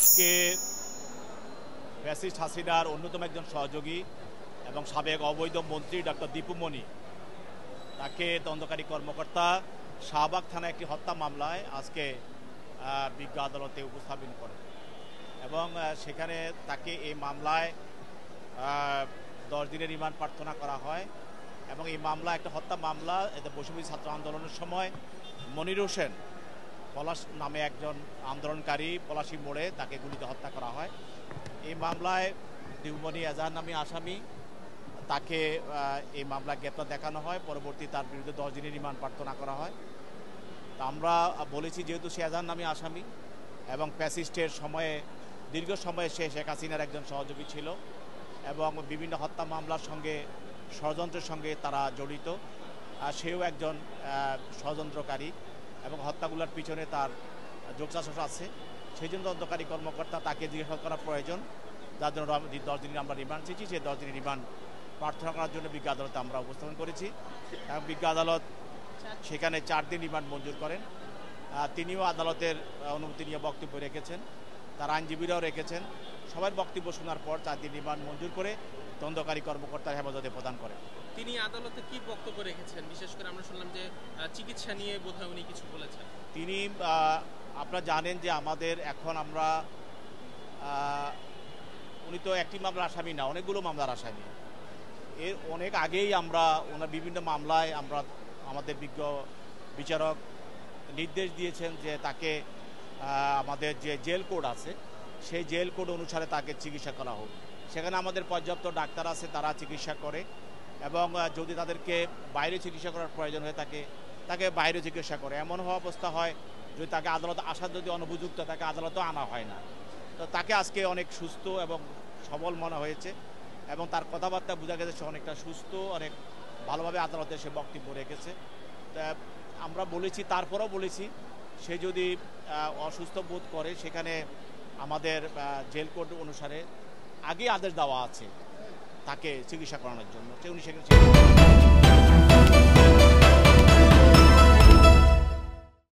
আজকে ফ্যাসিস্ট হাসিনার অন্যতম একজন সহযোগী এবং সাবেক অবৈধ মন্ত্রী ডক্টর দীপু মনি তাকে তদন্তকারী কর্মকর্তা শাহবাগ থানায় একটি হত্যা মামলায় আজকে বিজ্ঞ আদালতে উপস্থাপন করে এবং সেখানে তাকে এই মামলায় 10 দিনের রিমান্ড প্রার্থনা করা হয় এবং এই মামলা একটা হত্যা মামলা। এতে বৈষম্য ছাত্র আন্দোলনের সময় মনির হোসেন পলাশ নামে একজন আন্দোলনকারী পলাশী মোড়ে তাকে গুলিতে হত্যা করা হয়। এই মামলায় দিউমনি এজাহার নামে আসামি, তাকে এই মামলা গ্রেপ্তার দেখানো হয়। পরবর্তী তার বিরুদ্ধে 10 দিনের রিমান্ড প্রার্থনা করা হয়। তা আমরা বলেছি যেহেতু সে এজাহার নামে আসামি এবং ফ্যাসিস্টের সময়ে দীর্ঘ সময়ে সে শেখ হাসিনার একজন সহযোগী ছিল এবং বিভিন্ন হত্যা মামলার সঙ্গে ষড়যন্ত্রের সঙ্গে তারা জড়িত, সেও একজন ষড়যন্ত্রকারী এবং হত্যাগুলোর পিছনে তার যোগসাজশ আছে। সেই জন্য তদন্তকারী কর্মকর্তা তাকে জিজ্ঞাসা করা প্রয়োজন, যার জন্য 10 দিনের আমরা রিমান্ড চেয়েছি। সেই 10 দিনের রিমান্ড প্রার্থনা করার জন্য বিজ্ঞ আদালতে আমরা উপস্থাপন করেছি এবং বিজ্ঞ আদালত সেখানে 4 দিন রিমান্ড মঞ্জুর করেন। তিনিও আদালতের অনুমতি নিয়ে বক্তব্য রেখেছেন, তার আইনজীবীরাও রেখেছেন। সবার বক্তব্য শোনার পর 4 দিন রিমান্ড মঞ্জুর করে তদন্তকারী কর্মকর্তার হেফাজতে প্রদান করেন। তিনি আদালতে কি বক্তব্য রেখেছেন? বিশেষ করে আমরা শুনলাম যে চিকিৎসা নিয়ে বোধহয় উনি কিছু বলেছেন। তিনি আপনারা জানেন যে আমাদের এখন আমরা উনি তো একটি মামলার আসামি না, অনেকগুলো মামলার আসামি। এর অনেক আগেই আমরা ওনার বিভিন্ন মামলায় আমরা আমাদের বিজ্ঞ বিচারক নির্দেশ দিয়েছেন যে তাকে আমাদের যে জেল কোড আছে সেই জেল কোড অনুসারে তাকে চিকিৎসা করা হোক। সেখানে আমাদের পর্যাপ্ত ডাক্তার আছে, তারা চিকিৎসা করে এবং যদি তাদেরকে বাইরে চিকিৎসা করার প্রয়োজন হয়ে থাকে তাকে বাইরে চিকিৎসা করে। এমন হওয়া অবস্থা হয় যদি তাকে আদালতে আসার যদি অনুপযুক্ত তাকে আদালতেও আনা হয় না। তো তাকে আজকে অনেক সুস্থ এবং সবল মনে হয়েছে এবং তার কথাবার্তা বোঝা গেছে সে অনেকটা সুস্থ, অনেক ভালোভাবে আদালতে সে বক্তব্য রেখেছে। আমরা বলেছি, তারপরেও বলেছি সে যদি অসুস্থ বোধ করে সেখানে আমাদের জেল কোড অনুসারে আগে আদেশ দেওয়া আছে তাকে চিকিৎসা করানোর জন্য, উনি সেখানে